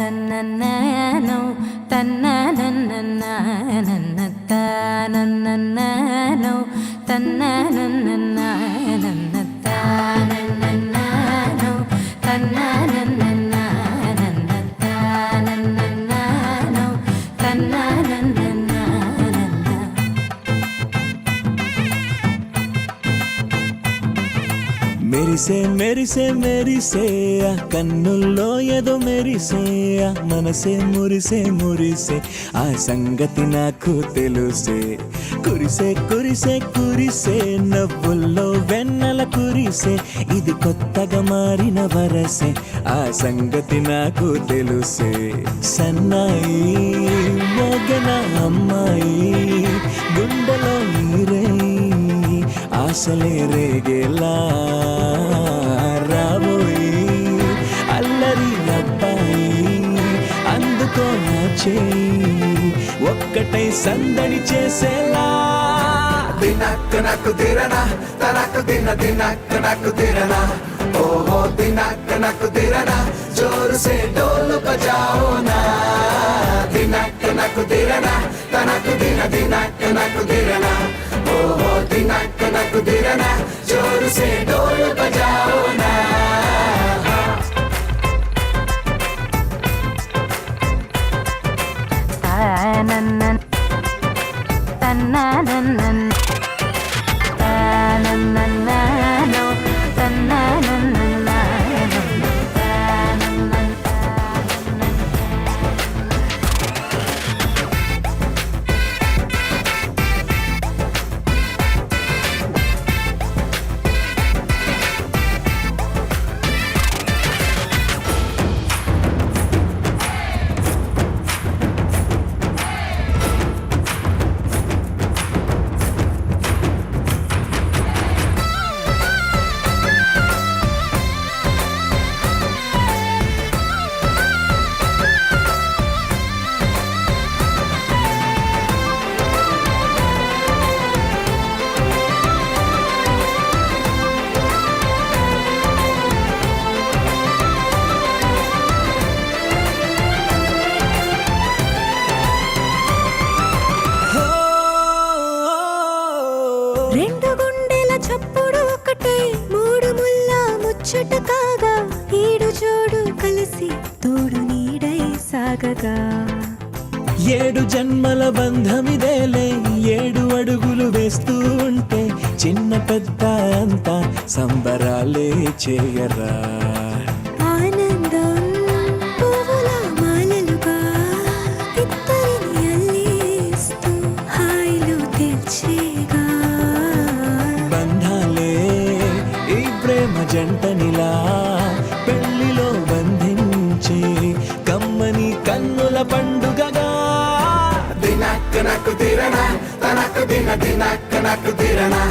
నన్నన్ననో తన్ననన్ననన్ననో తన్ననన్ననన్ననో తన్ననన్ననన్ననో తన్ననన్ననన్ననో మెరిసే మెరిసే మెరిసే ఆ కన్నుల్లో ఏదో మెరిసే ఆ మనసే మురిసే మురిసే ఆ సంగతి నాకు తెలుసే కురిసే కురిసే కురిసే నవ్వుల్లో వెన్నెల కురిసే ఇది కొత్తగా మారిన వరసే ఆ సంగతి నాకు తెలుసే సన్నాయి మోగన అమ్మాయి గుండెలో నీరై ఆశలే రేగేలా రాబోయి అల్లరి అబ్బాయి అందుకో నా చేయి ఒక్కటై సందడి చేసేలా దినక్ నక్ దిరనా తనక్ దిన దినక్ నక్ దిరనా ఓహో దినక్ నక్ దిరనా జోర్ సే ఢోల్ బజాओ నా దినక్ నక్ దిరనా తనక్ దిన దినక్ నక్ దిరనా ఓహో దినక్ నక్ దిరనా జోర్ సే ఢోల్ బజాओ నా తన్ననన్ననో తన్ననన్ననో రెండు గుండెల చప్పుడు ఒకటే మూడు ముల్ల ముచ్చట కాగా ఈడు జోడు కలిసి తోడు నీడై సాగగా ఏడు జన్మల బంధమిదేలే ఏడు అడుగులు వేస్తూ ఉంటే చిన్న పెద్ద అంతా సంబరాలే చేయరా ఆనందం పువ్వుల మాలలుగా ఇద్దరిని అల్లేస్తూ హాయిలో తెల్చేగా బంధాలే ఈ ప్రేమ జంటనిలా పెళ్లిలో బంధించి కమ్మని కన్నుల పండుగగా దినక్ నక్ దిరనా తనక్ దిన దినక్ నక్ దిరనా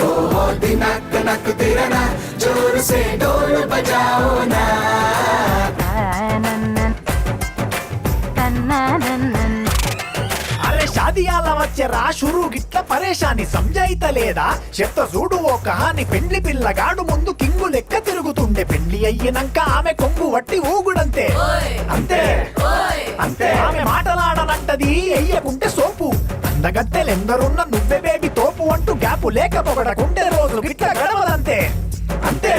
ఓహో దినక్ నక్ దిరనా జోర్ సే ఢోల్ బజాओ నా అరే షాదియాల వచ్చెరా షురు గిట్ల పరేషాని సంజాయితలేదా చెత్త చూడు ఓ కహాని పెండ్లి పిల్లగాడు ముందు కింగు లెక్క తిరుగుతుండే పెండ్లి అయ్యినంక ఆమె కొంగు వట్టి ఊగుడంతే అంతే అంతే ఆమె మాటలాడనంటది ఎయ్యకుంటే సోపు అందగత్తెలెందరున్న నువ్వే బేబీ తోపు అంటూ గ్యాపు లేక పొగడకుంటే రోజు గిట్ల గడవదంతే అంతే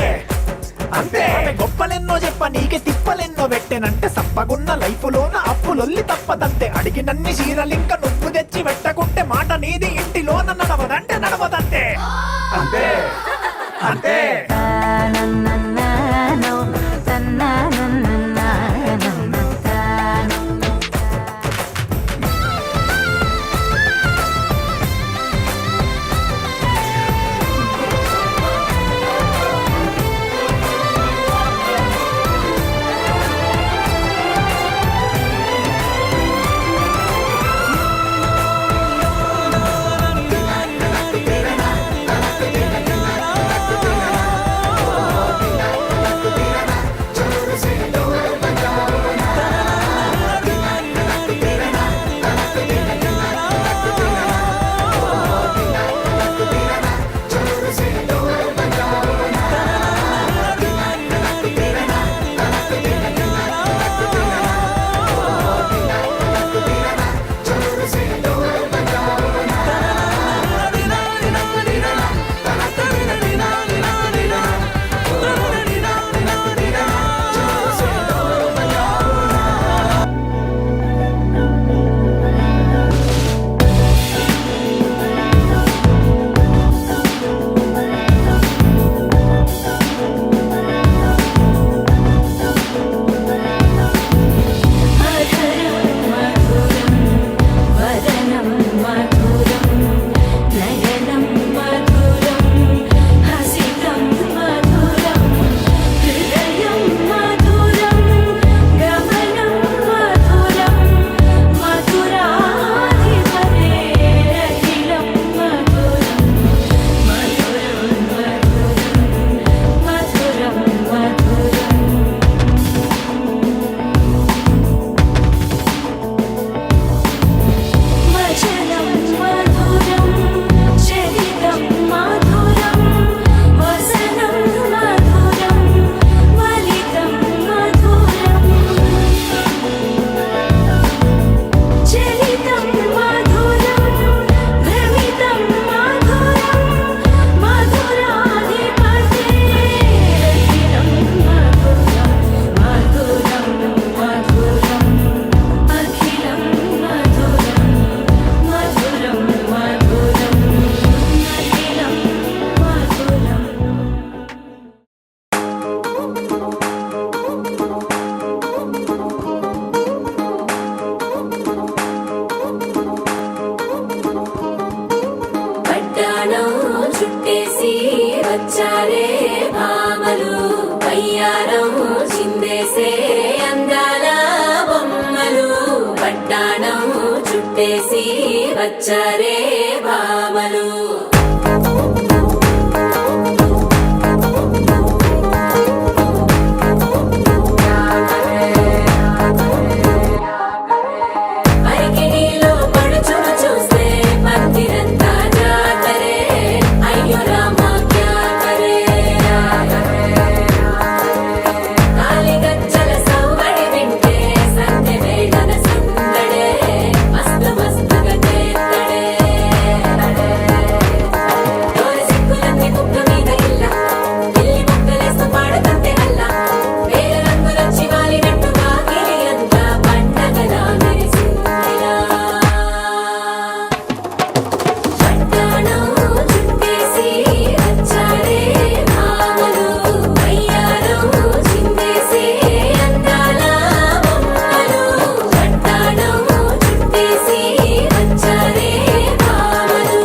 అంతే ఆమె గొప్పలెన్నో చెప్ప నీకే తిప్పలెన్నో పెట్టెనంటే సప్పగున్న లైఫ్ లోన అప్పులొల్లి తప్పదంతే అడిగినన్ని చీరలింక నువ్వు తెచ్చి పెట్టకుంటే మాట నీది ఇంటిలోన నడవదంటే నడవదంతే అంతే అంతే వచ్చారే భామలు వయ్యారం చిందేసే అందాల బొమ్మలు పట్టాణం చుట్టేసి వచ్చారే భామలు అరికిణీలో పడుచును చూస్తే పందిరంతా జాతరే అయ్యో రామా క్యా కరే కాలిగజ్జల సవ్వడి వింటే సంధ్య వేళన సందడే మస్తు మస్తుగా చేత్తడే డోరి సిక్కులన్నీ కుక్క మీద ఇల్ల పిల్లి ముక్కలేస్తూ పాడుతంతే అల్ల వేల రంగులొచ్చి వాలినట్టుగా గిరి అంతా పండగలా మెరిసిందిలా పట్టాణం చుట్టేసి వచ్చారే భామలు వయ్యారం చిందేసే అందాల బొమ్మలు పట్టాణం చుట్టేసి వచ్చారే భామలు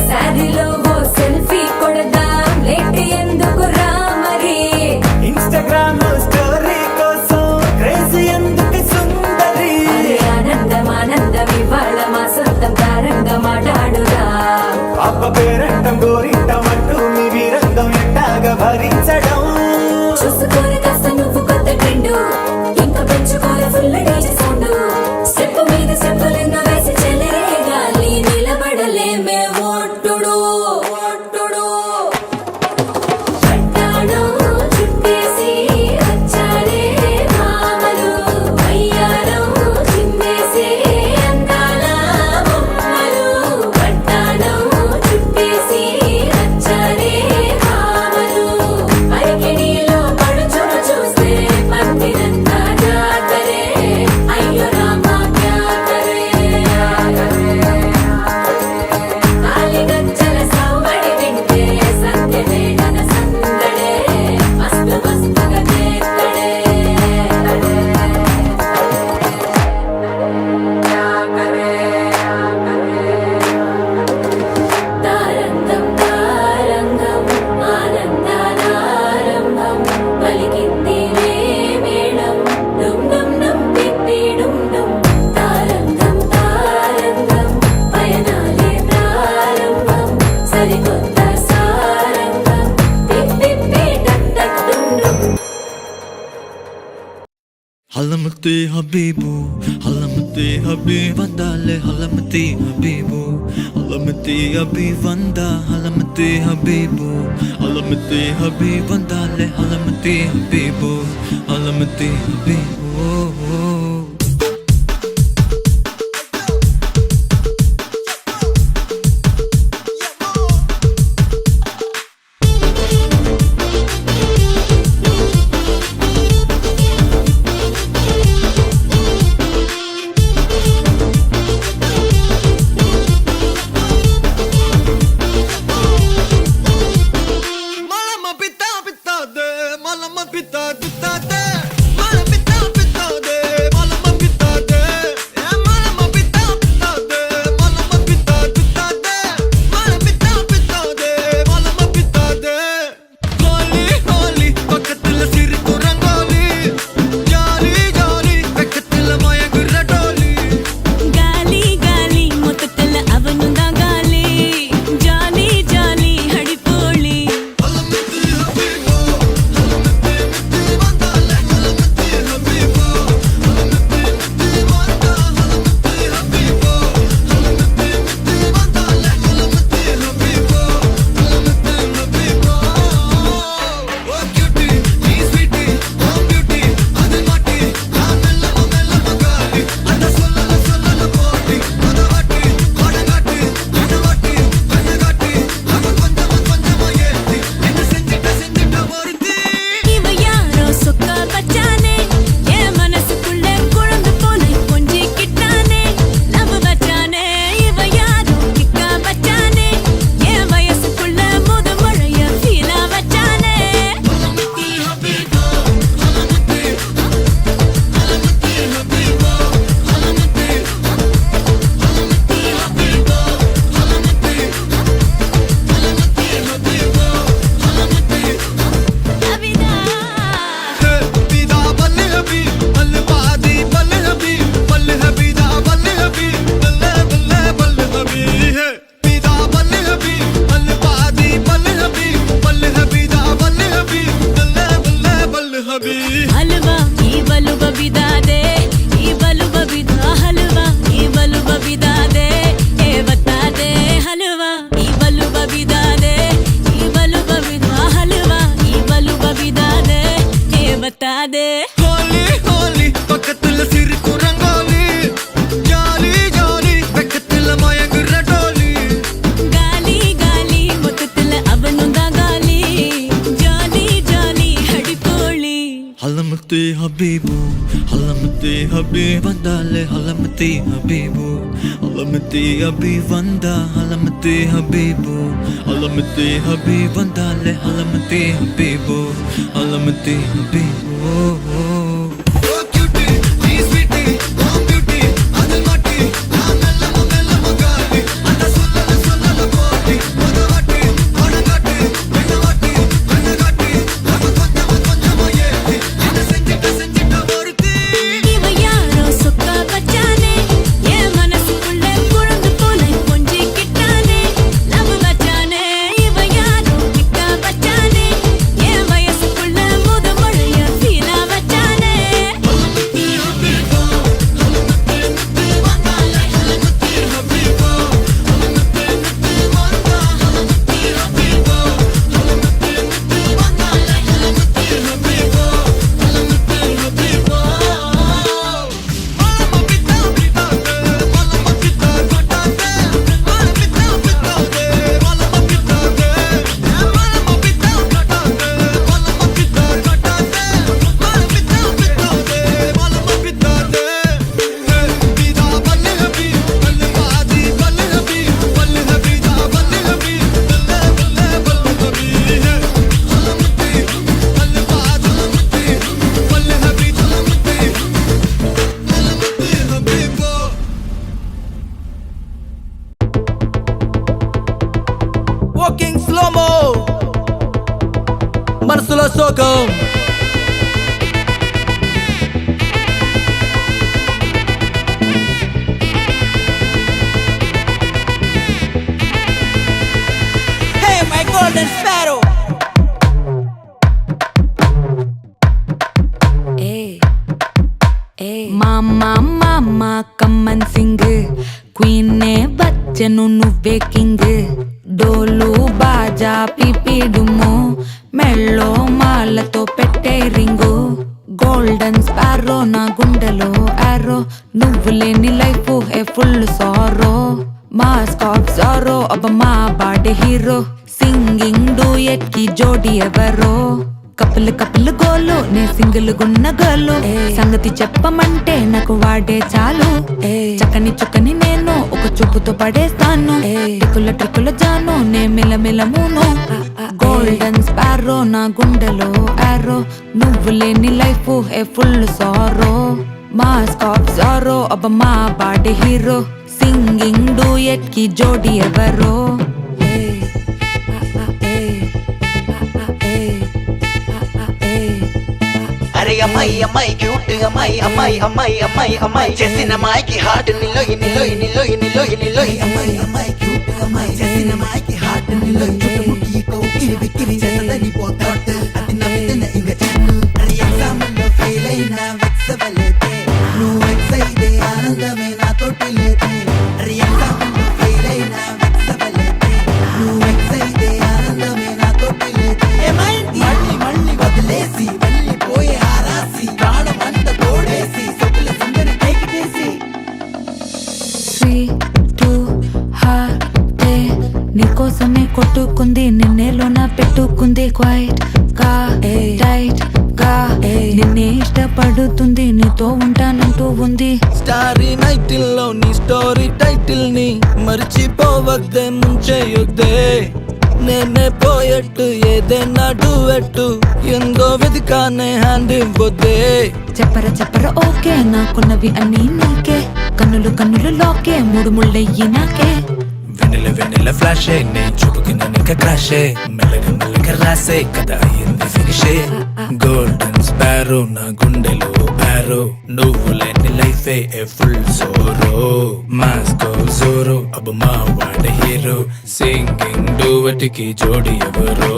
శారీలో ఓ సెల్ఫీ కొడదాం లేట్ ఎందుకు రా మరి ఇన్స్టాగ్రామ్ స్టోరీ కోసం క్రేజీ ఎందుకు సుందరి అరే ఆనందం ఆనందం ఇవాళ మా సొంతం తారంగా మాట్లాడురా అప్ప పేరంటం గోరింటం అంటూ మీ వీరంగం ఎట్టాగా భరించడం చూసుకోని కాస్త నువ్వు కొత్త ట్రెండ్ ఇంకా పెంచుకోలే ఫుల్ డీజే సౌండ్ స్టెప్ మీద స్టెప్పులెన్నో వేసి చెలరే గాలి నిలబడలేమే ఒట్టుడు ఒట్టుడు పట్టాణం చుట్టేసి వచ్చారే భామలు వయ్యారం చిందేసే అందాల బొమ్మలు పట్టాణం చుట్టేసి వచ్చారే భామలు అరికిణీలో పడుచును చూస్తే పందిరంతా జాతరే అయ్యో రామా క్యా కరే కాలిగజ్జల సవ్వడి వింటే సంధ్య వేళన సందడే మస్తు మస్తుగా చేత్తడే తారంగం తారంగం ఆనందానారంభం పలికింది మేళం డుమ్ డుమ్ డుమ్ తిప్పి డుమ్ డుమ్ తారంగం తారంగం పయనాలే ప్రారంభం సరికొత్త సారంగం తిప్పి టక్ టక్ డుమ్ డుమ్ హలమతి Habib హలమతి Habib వందాలే హలమతి Habib హలమతి Habib వందా హలమతి Habib హలమతి Habib వందాలే హలమతి Habib హలమతి Habib Malama pita pita de, malama pita pita de, malama pita pita de. ఉందే హోలీ హోలీ పక్కతుల సిరుకు రంగోలి జాలి జాలి పక్కతుల మయగుర్ర డోలి గాలి గాలి మొత్తతుల అవనుందా గాలి జాలి జాలి హడిపోళి హలమతి హబీబు హలమతి హబీబ్ వందాలే హలమతి హబీబు హలమతి హబీబ్ వందా హలమతి హబీబు హలమతి హబీబ్ వందాలే హలమతి హబీబు హలమతి హబీబు இவ யாரோ சொக்கா பச்சானே என் மனசுக்குள்ள குழந்து போல கொஞ்சிக்கிட்டானே லவ் பச்சானே இவ யாரோ கிக்கா பச்சானே என் வயசுக்குள்ள முத மழைய ஃபீலா வச்சானே వాకింగ్ స్లోమో మనసులో సోకం Hey my golden sparrow మామా మామా కమ్మన్ సింగ్ క్వీనే బచ్చను నువ్వే కింగ్ డోలు బాజా పిపిడుము మెళ్ళో మాలతో పెట్టే రింగు గోల్డెన్ స్పారో నా గుండెలో ఆరో నువ్వు లేని life A full sorrow mask of sorrow అబ్బ మా బాడీ హీరో సింగింగ్ డూయట్ కి జోడి ఎవరో కపుల్ కపుల్ గోలు నే సింగిల్ గున్న గోలు సంగతి చెప్పమంటే నాకు వాడే చాలు చక్కని చుక్కని నేను ఒక చూపుతో పడేస్తాను ట్రికుల ట్రికుల జాను నే మిలమిలమును గోల్డెన్ స్పారో నా గుండెలో ఆరో నువ్వు లేని life A full sorrow mask of sorrow అబ్బ మా బాడీ హీరో సింగింగ్ డూయట్ కి జోడి ఎవరో అరే అమ్మాయి అమ్మాయి క్యూట్ అమ్మాయి అమ్మాయి అమ్మాయి అమ్మాయి అమ్మాయి చేసిన అమ్మాయికి హార్ట్ నిలోయి నిలోయి నిలోయి నిలోయి నిలోయి అమ్మాయి అమ్మాయి క్యూట్ అమ్మాయి చేసిన అమ్మాయికి హార్ట్ నిలోయి చుట్టుముట్టి కోకిలి బిక్కిరి చేసదని పోతాట్ అది నవ్వుతున్న ఇంక చెట్టు అరే ఎగ్జామ్లో ఫెయిల్ అయినా వెక్సవలేదే నువ్వు వెక్స్ అయితే ఆనందమే నాతోటి లేదే అరే ఎగ్జామ్లో ఫెయిల్ అయినా వెక్సవలేదే నువ్వు వెక్స్ అయితే ఆనందమే నాతోటి లేదే మళ్ళీ మళ్ళీ వదిలేసి వెళ్ళిపోయే ఆరాసి ప్రాణమంత తోడేసి సొక్కుల సందరి కైకిటేసి 3, 2, హార్ట్ నీకోసమే కొట్టుకుంది నిన్నేలోన పెట్టుకుంది క్వైట్ గా టైట్ గా నిన్నే ఇష్టపడుతుంది నీతో ఉంటానంటూ ఉంది స్టారీ నైటిల్ లో నీ స్టోరీ టైటిల్ ని మర్చిపోవద్దే ముంచేయొద్దే నేనే పోయట్టు ఏదైనా డూయట్టు ఎందో వెదికానే హ్యాండ్ ఇవ్వొద్దే చెప్పర ఓకే నాకున్నవి అన్నీ నీకే కన్నులు కన్నులు లోకే మూడు ముళ్ళయ్యి నాకే వెన్నెల వెన్నెల ఫ్లాషే నే చూపుకిన నిక క్రాషే మెల్లగా మెల్లగా రాసే కథ అయ్యింది ఫినిషే గోల్డెన్ స్పారో నా గుండెలో ఆరో నువ్వు లేని లైఫే ఏ ఫుల్ సోరో మాస్కో జోరో అబ్బ మా వాడ హీరో సింగింగ్ డూవటికి జోడి ఎవరో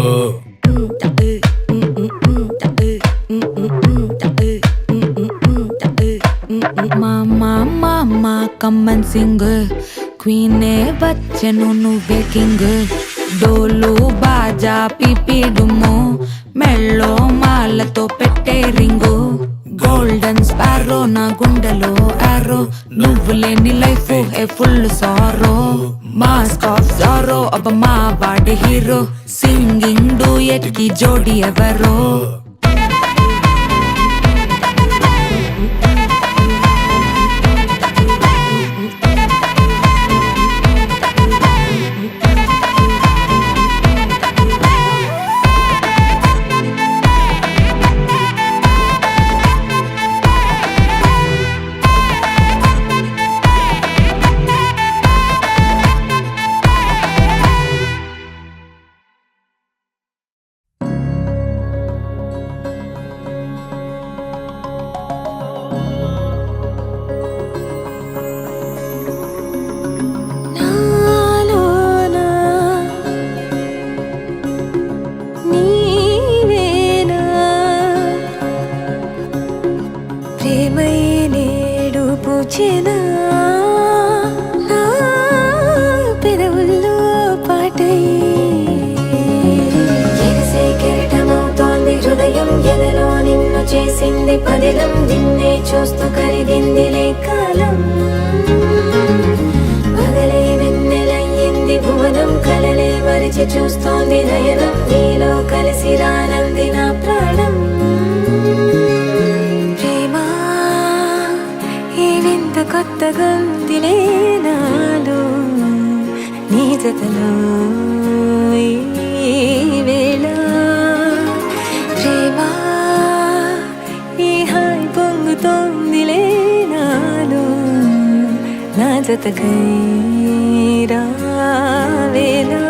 మామా మామా కమ్మన్ సింగ్ క్వీనే వచ్చెను నువ్వే కింగ్ డోలు బాజా పిపిడుము మెళ్ళో మాలతో పెట్టే రింగు గోల్డెన్ స్పారో నా గుండెలో ఆరో నువ్వు లేని life A full sorrow mask of sorrow అబ్బ మా వాడి హీరో సింగింగ్ డూయట్ కి జోడి ఎవరో నాలోనా నీవేనా ప్రేమై నేడు పూచెనా నా పెదవుల్లో పాటై ఎగసే కెరటమవుతోంది హృదయం ఎదలో నిన్ను చేసింది పదిలం నిన్నే చూస్తూ కరిగిందిలే కాలం పగలే వెన్నెలయ్యింది భువనం కలలే మరిచి చూస్తోంది నయనం నీలో కలిసి రానంది నా ప్రాణం ప్రేమ ఈ వింత కొత్తగా ఉందిలే నాలో నీ జతలో ఈ వేళ ప్రేమ ఈ హాయి పొంగుతోందిలే నాలో నా జతకై రావేలా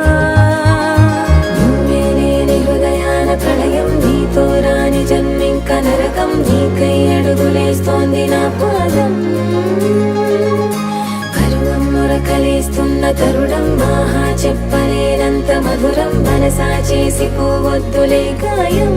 నువ్వే లేని హృదయాల ప్రళయం నీతో రాని జన్మింక నరకం నీకై అడుగులేస్తోంది నా పాదం కరువం మురకలేస్తున్న తరుణం ఆహా చెప్పలేనంత మధురం మనసా చేసి పోవద్దులే గాయం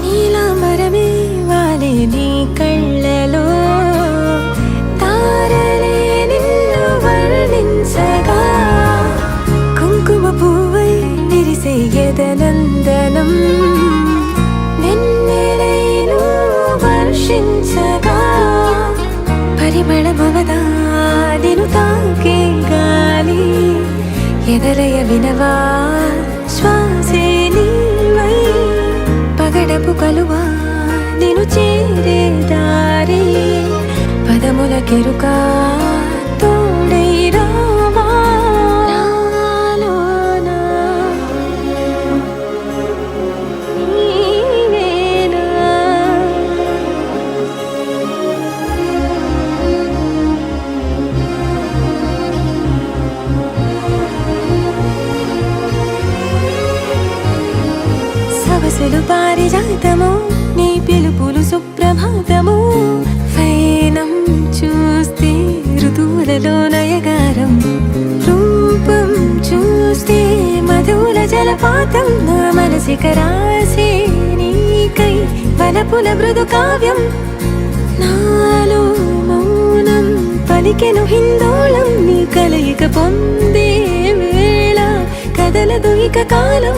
నీలాంబరమే వాలే నీ కళ్ళలో తారలే నిన్ను వర్ణించగా కుంకుమ పువ్వై విరిసే ఎదనందనం వెన్నెలైను వర్షించగా పరిమళమవదా నిన్ను తాకే గాలి ఎదలయ వినవా శ్వాసే నీవై పగడపు కలువా నిన్ను చేరే దారి పదముల కెరుకా తోడై రావా నాలోనా నీవేనా సవసులు పారిజాతము నీ పిలుపులు సుప్రభాతము ఫైనం చూస్తే ఋతువులలో నయగారం రూపం చూస్తే మధుల జలపాతం నా మనసిక రాసే నీకై వలపుల మృదు కావ్యం నాలో మౌనం పలికెను హిందోళం నీ కలయిక పొందే వేళ కదలదు ఇక కాలం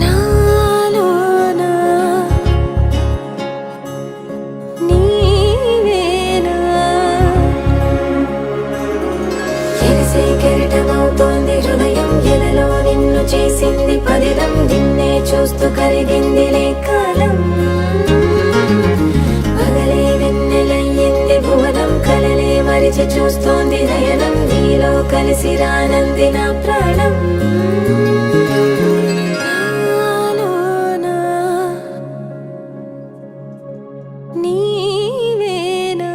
నాలోనా నీవేనా ఎగసే కెరటమవుతోంది హృదయం ఎలలో నిన్ను చేసింది పదిలం నిన్నే చూస్తూ కరిగిందిలే కాలం పగలే వెన్నెలయ్యింది భువనం కలలే మరిచి చూస్తోంది నయనం నీలో కలిసి రానంది నా ప్రాణం నాలోనా నీవేనా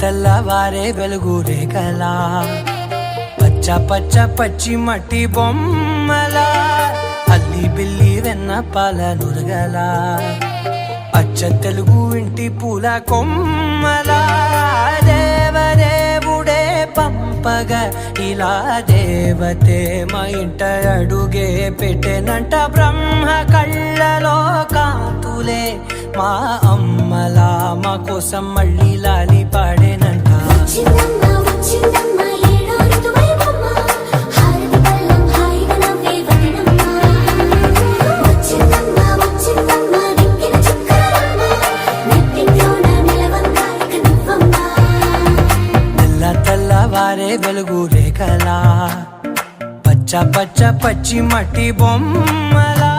తెల్లవారే వెలుగు రేఖలా పచ్చ పచ్చ పచ్చి మట్టి బొమ్మలా అల్లి బిల్లి వెన్న పాల నురగలా అచ్చ తెలుగు ఇంటి పూల కొమ్మలా దేవదేవుడే పంపగా ఇలా దేవతే మా ఇంట అడుగే పెట్టెనంట బ్రహ్మ కళ్ళలో కాంతులే మా అమ్మలా మా కోసం మళ్ళీ లాలి పాడేనంట వచ్చిందమ్మ వచ్చిందమ్మ ఏడో ఋతువైవమ్మ హారతి పళ్ళం హాయిగా నవ్వే వదనమ్మ వచ్చిందమ్మ వచ్చిందమ్మ దిక్కిన చుక్కలమ్మ నెట్టింట్లోన నిలవంగా ఇక నువ్వమ్మ తెల్లవారే వెలుగు రేఖలా పచ్చ పచ్చ పచ్చి మట్టి బొమ్మలా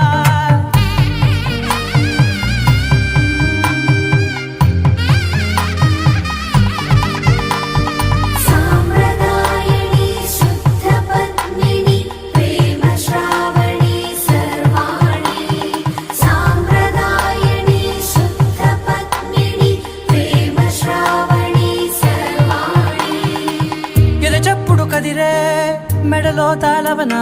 సాంప్రదాయని శుద్ధ పద్మిని ప్రేమ శ్రావణి సర్వాణి సాంప్రదాయని శుద్ధ పద్మిని ప్రేమ శ్రావణి సర్వాణి ఎదచప్పుడు కదిరే మెడలో తాళవన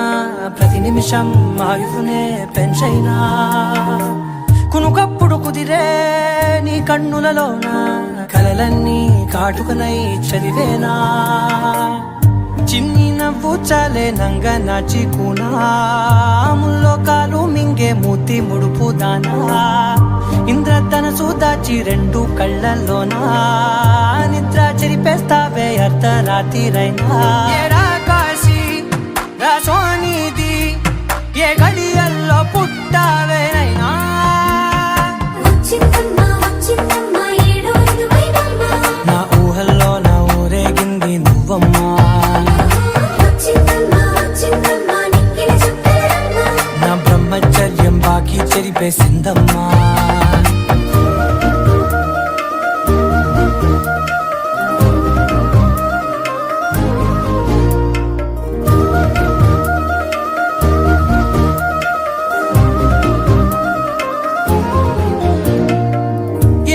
ప్రతి నిమిషం ఆయువునే పెంచైనా కునుకప్పుడు కుదిరే నీ కన్నులలోన కలలన్నీ కాటుకనై చదివేనా చిన్ని నవ్వు చాలే నంగ నాచి కూనాముల్లో కాలు మింగే మూతి ముడుపు దానా ఇంద్రధనసు దాచి రెండు కళ్ళల్లోనా నిద్ర చెరిపేస్తావే అర్ధరాత్రిరైనా ఏడా కాశీ రా సోనిది ఏ గడియల్లో పుట్టావేనైనా వచ్చిందమ్మ వచ్చిందమ్మ ఏడో ఋతువైవమ్మ నా ఊహల్లో నా ఊరేగింది నువ్వమ్మా వచ్చిందమ్మ వచ్చిందమ్మ నిక్కిన చుక్కలమ్మ నా బ్రహ్మచర్యం బాకీ చెరిపేసిందమ్మా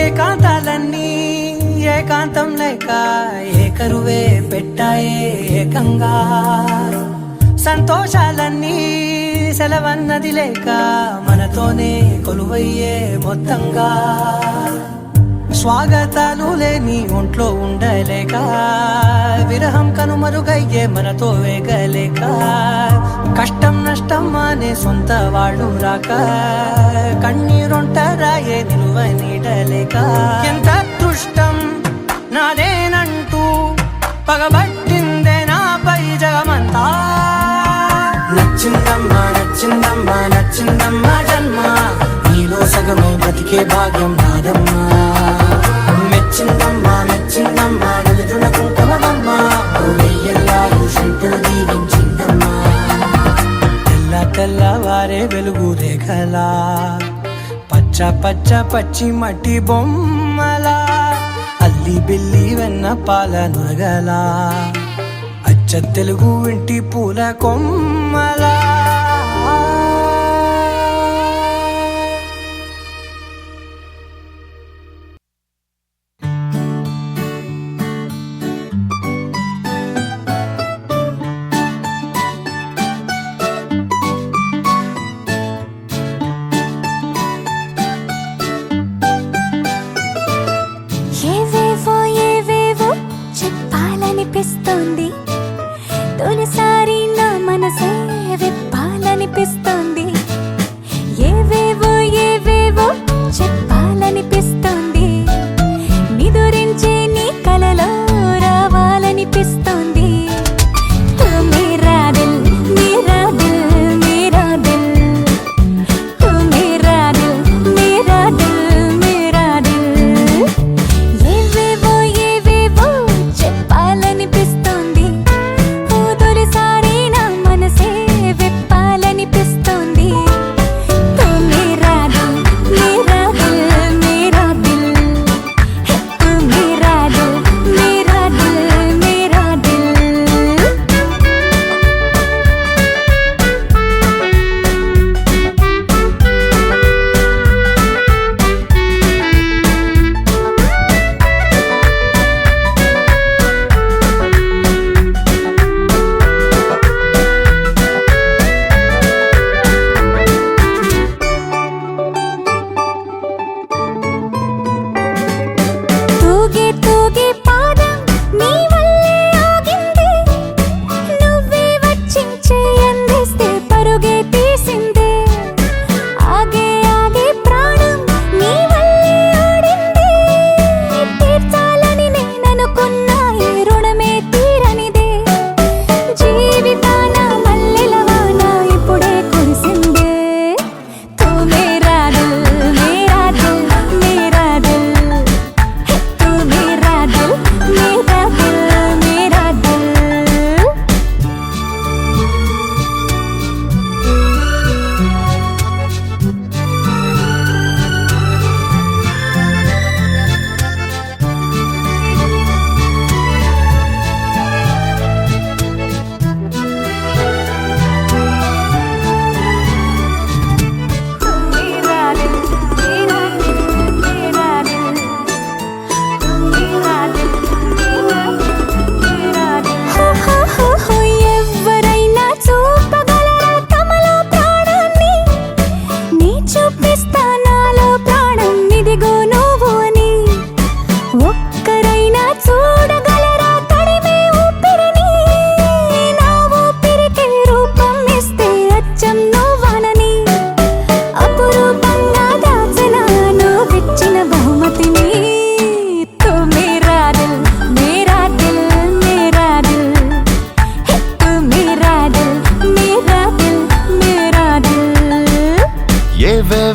ఏకాంతాలన్నీ ఏకాంతం లేక ఏకరువే పెట్టాయే ఏకంగా సంతోషాలన్నీ సెలవన్నది లేక మనతోనే కొలువయ్యే మొత్తంగా స్వాగతాలు లేని ఒంట్లో ఉండలేక విరహం కనుమరుగయ్యే మనతో వేగలేక కష్టం నష్టం అనే సొంత వాళ్ళు రాక కన్నీరొంటరాయే నిలువ నీడలేక ఎంత అదృష్టం నాదేనంటూ పగబట్టిందే నాపై జగమంతా నచ్చిందమ్మా నచ్చిందమ్మా నచ్చిందమ్మా జన్మ నీలో సగమే బ్రతికే భాగ్యం నాదమ్మా మెచ్చిందమ్మా మెచ్చిందమ్మా నలుదున కుంకుమమ్మా వెయ్యల్లారు శంకరు దీవించిందమ్మా తెల్లవారే వెలుగు రేఖలా పచ్చ పచ్చ పచ్చి మట్టి బొమ్మలా అల్లి బిల్లి వెన్న పాల నురగలా అచ్చ తెలుగు ఇంటి పూల కొమ్మలా ఏవేవో ఏవేవో చెప్పాలనిపిస్తోంది తొలిసారి నా మనసే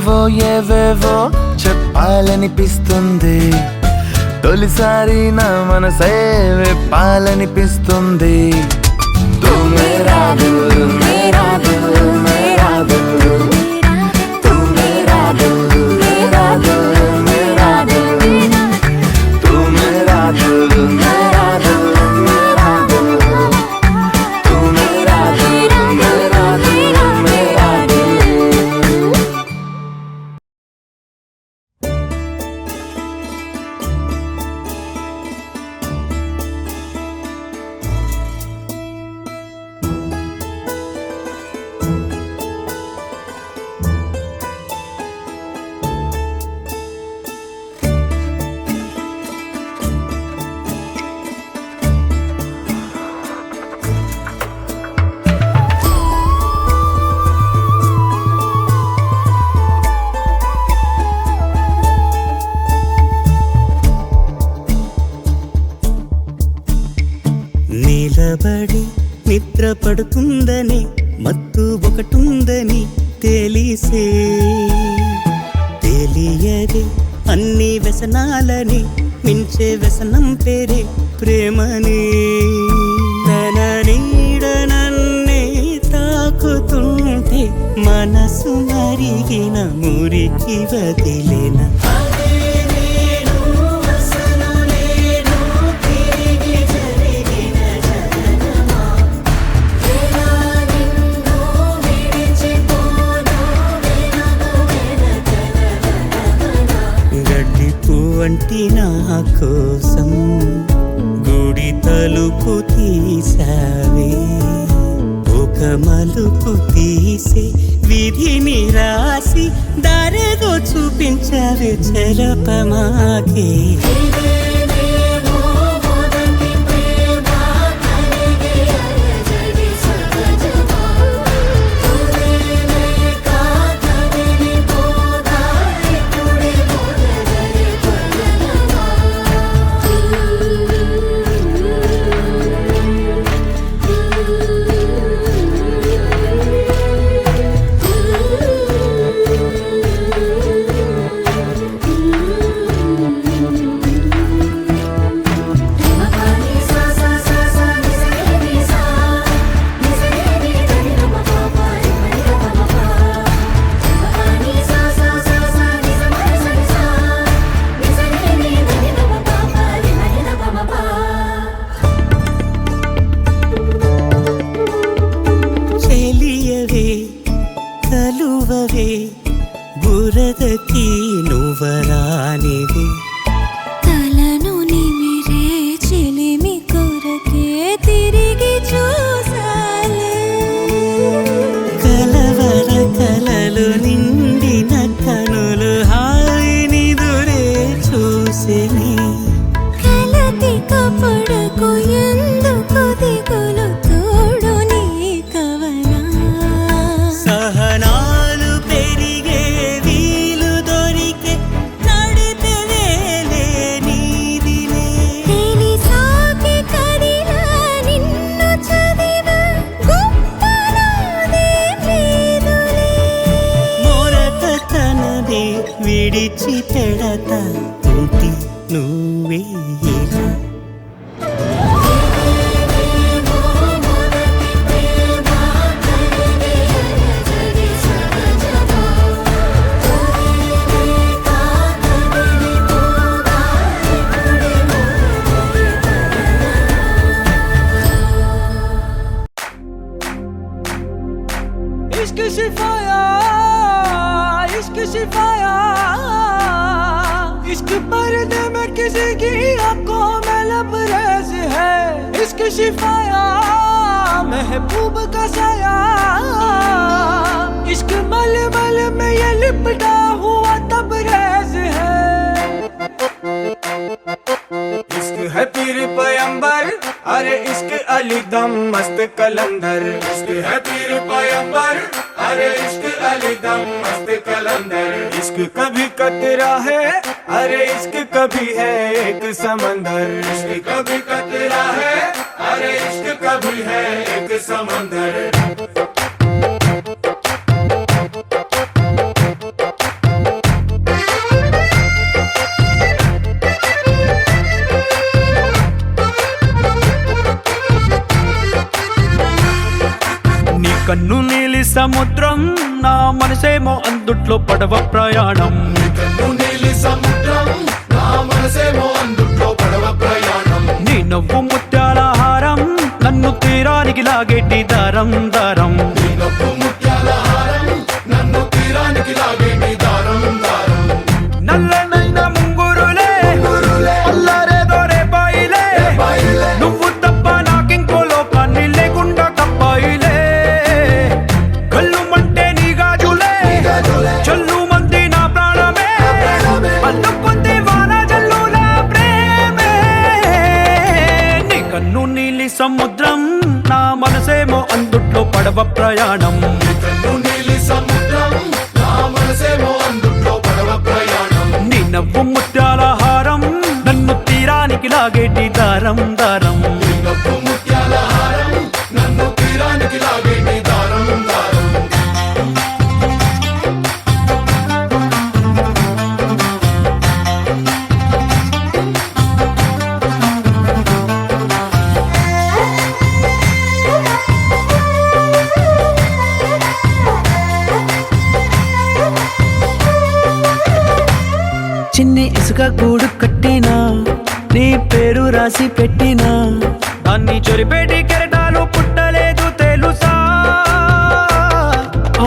ఏవేవో ఏవేవో చెప్పాలనిపిస్తుంది, తొలిసారి నా మనసే విప్పాలనిపిస్తుంది. తూ మేరా దిల్ మేరా దిల్ మేరా దిల్, తూ మేరా దిల్ మేరా దిల్ మేరా దిల్, తూ మేరా దిల్ మేరా దిల్ మేరా దిల్, తూ మేరా దిల్ మేరా దిల్ మేరా దిల్. నిలబడి నిద్ర పడుతుందని మత్తు ఒకటుందని తెలిసే, తెలియదే అన్ని వ్యసనాలని మించే వ్యసనం పేరే ప్రేమని. తన నీడ నన్నే తాకుతుంటే మనసు మరిగిన మురికి వదిలేన. వంటి నా కోసం గుడి తలుపు తీసావే, ఒక మలుపు తీసే విధిని రాసి దారేదో చూపించావే చలపమాకే. కలువవే బురదకి నువ్వరానివే, తలను నిమిరే చెలిమి కొరకే తిరిగి చూసాలే. కలవర కలలు నిండిన కనులు హాయిని దురే చూసిని. కలతి కపడకు ఎందుకు దిగులు తోడు నీ కవనా. సహనాలు పెరిగే వీలు దొరికే నడిపే వేలే నీదిలే. తేలి సాకి కదిలా నిన్ను చదివా గొప్పనాదే లేదులే. మొరట తనదే విడిచి పెడతా ఉంటి నువ్వే ఇలా. इश्क शिफाया, इश्क शिफाया, इश्क पर्दे में किसी की आंखों में लबरेज है. इश्क शिफाया, महबूब का साया, इश्क मलमल में ये लिपटा हुआ तबरेज है. इश्क है पीर पैगंबर, अरे इश्क अली दम मस्त कलंदर. इश्क है पीर पैगंबर, अरे इश्क अली दम मस्त कलंदर. इश्क कभी कतरा है, अरे इश्क कभी है एक समंदर. इश्क कभी कतरा है, अरे इश्क कभी है एक समंदर. నీలి సముద్రం నా మనసేమో అందుట్లో పడవ ప్రయాణం నీలి సముద్రం నా మనసేమో అందుట్లో పడవ ప్రయాణం నీ నవ్వు ముత్యాల హారం నన్ను తీరానికి లాగేటి దారం దారం నీ నవ్వు ముత్యాల హారం నన్ను తీరానికి లాగేటి దారం దారం నల్లనైన ముంగురులే అల్లారేదో రేపాయిలే నువ్వు తప్ప నాకింకో లోకాన్ని లేకుండా కప్పాయిలే కళ్ళుమంటే నీ గాజులే చల్లు మంది నా ప్రాణమే అల్లుకుంది వాన జల్లుల ప్రేమే నీ కన్ను నీలి సముద్రం నా మనసేమో అందుట్లో పడవ ప్రయాణం నీలి సముద్రం నా మనసేమో అందుట్లో పడవ ప్రయాణం నీ నవ్వు ముత్యాల హారం నన్ను తీరానికి లాగేటి దారం దారం నీ నవ్వు ముత్యాల హారం నన్ను తీరానికి లాగేటి దారం దారం చిన్ని ఇసుక గూడు కట్టినా నీ పేరు రాసి పెట్టినా దాన్ని చొరిపేటి కెరటాలు పుట్టలేదు తెలుసా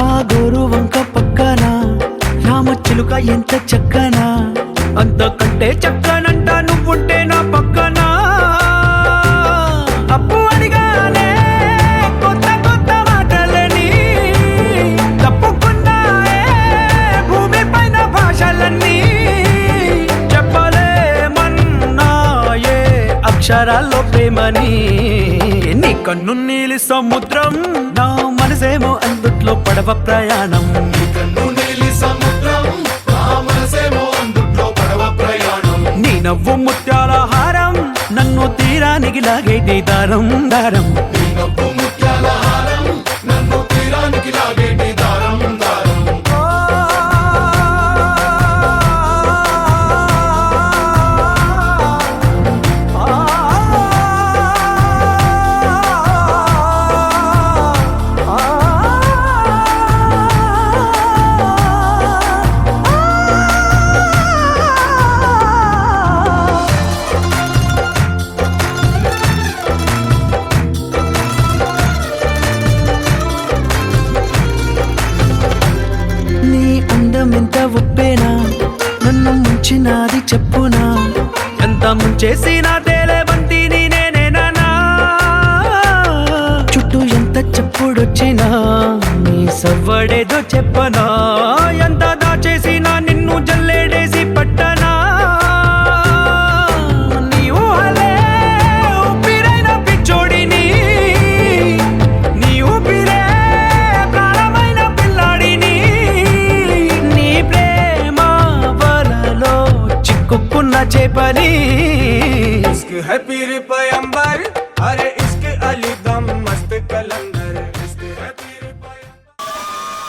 ఆ గోరు వంక పక్కన రామచిలుక ఎంత చక్కనా అంతకంటే చక్కనంట నువ్వుంటే నా పక్కన అప్పు అడిగానే కొత్త కొత్త మాటలని తప్పుకున్నాయే భూమి పైన భాషలన్నీ చెప్పలేమన్నాయే అక్షరాల్లో ప్రేమని నీ కన్ను నీలి సముద్రం నా మనసేమో అందుట్లో పడవ ప్రయాణం నీలి సముద్రం నా మనసేమో అందుట్లో పడవ ప్రయాణం నీ నవ్వు ముత్యాల హారం నన్ను తీరానికి లాగేటి దారం దారం నీ నవ్వు ముత్యాల హారం నన్ను తీరానికి లాగేటి దారం దారం నీ అందం ఎంత ఉప్పేనా నన్ను ముంచినాది చెప్పునా ఎంత ముంచేసినా తేలేవంతి నేనేనా చుట్టూ ఎంత చెప్పుడొచ్చినా నీ సవ్వడేదో చెప్పనా ఎంత దాచేసినా నిన్ను జల్లేడేసి పట్టనా నీ ఊహలే ఊపిరైన పిచ్చోడిని నీ ఊపిరే ప్రాణమైన పిల్లాడిని నీ ప్రేమ వలలో చిక్కుకున్న చేపని इश्क है पीर पैगंबर अरे इश्क अली दम मस्त कलंदर इश्क है पीर पैगंबर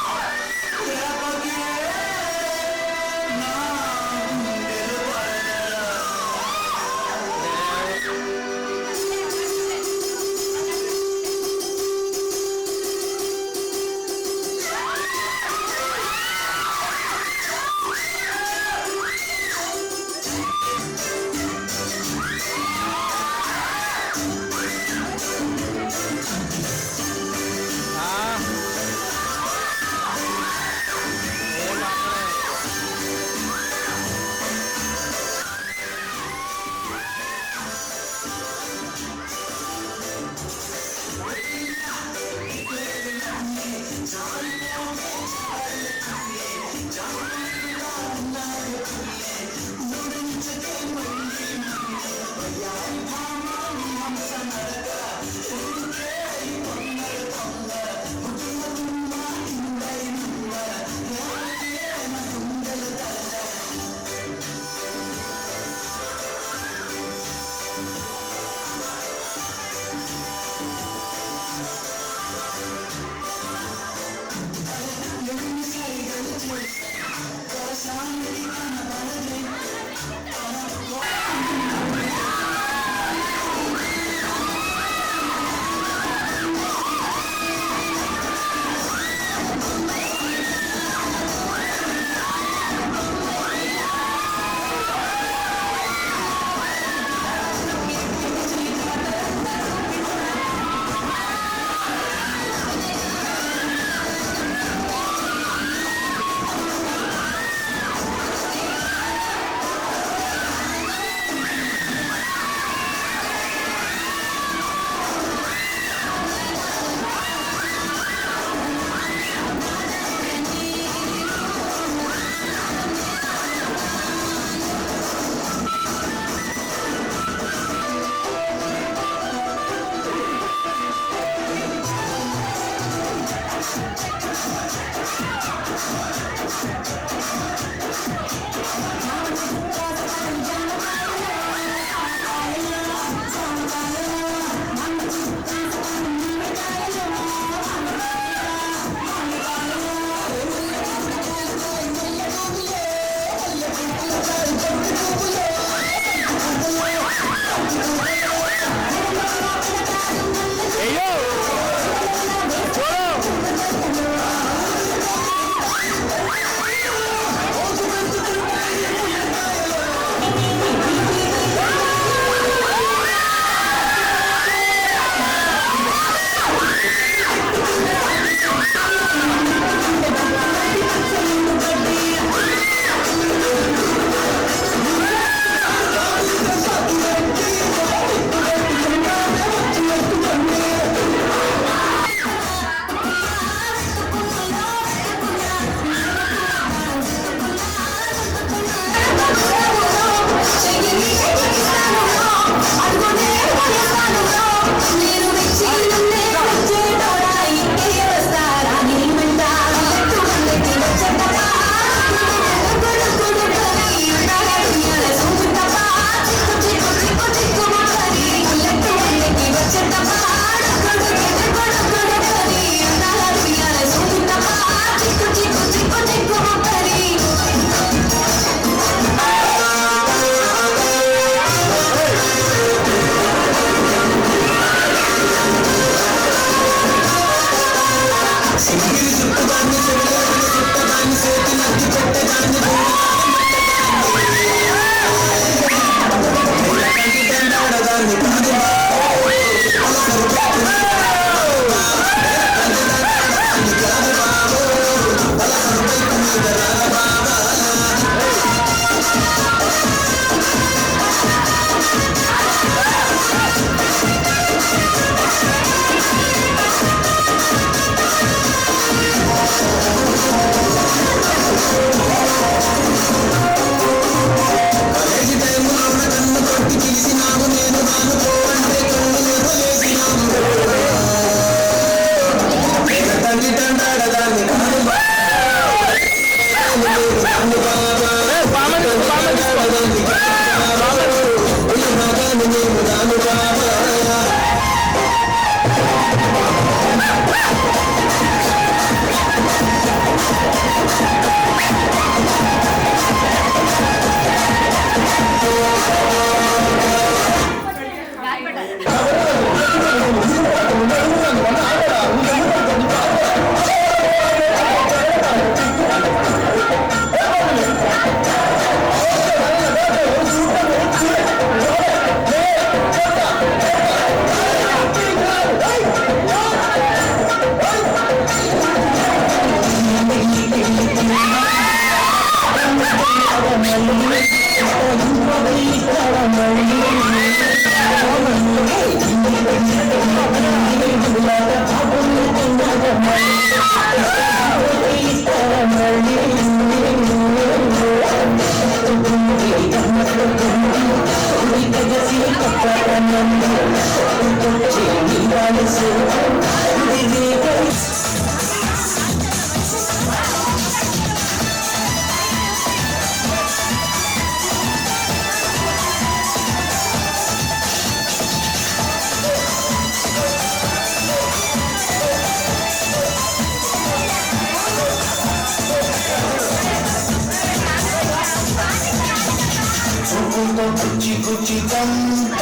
గుచ్చి గుచ్చి చంప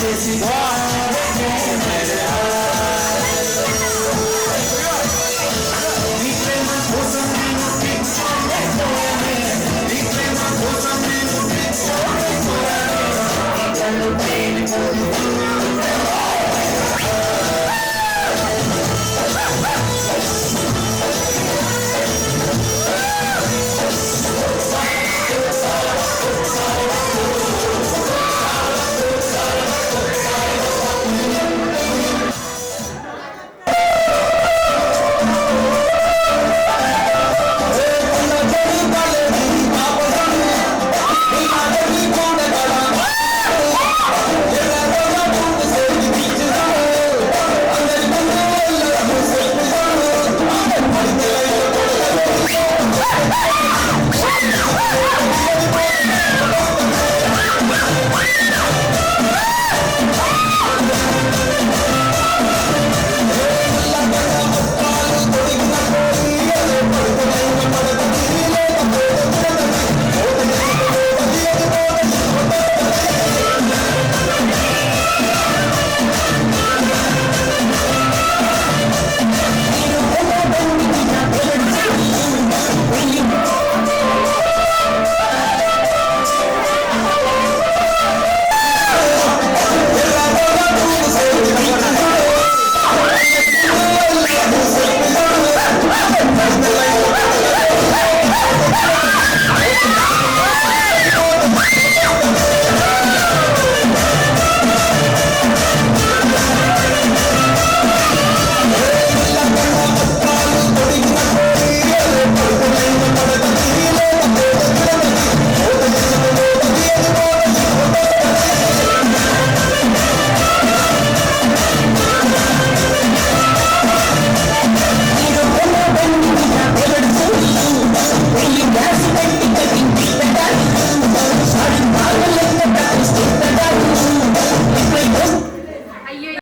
చేసి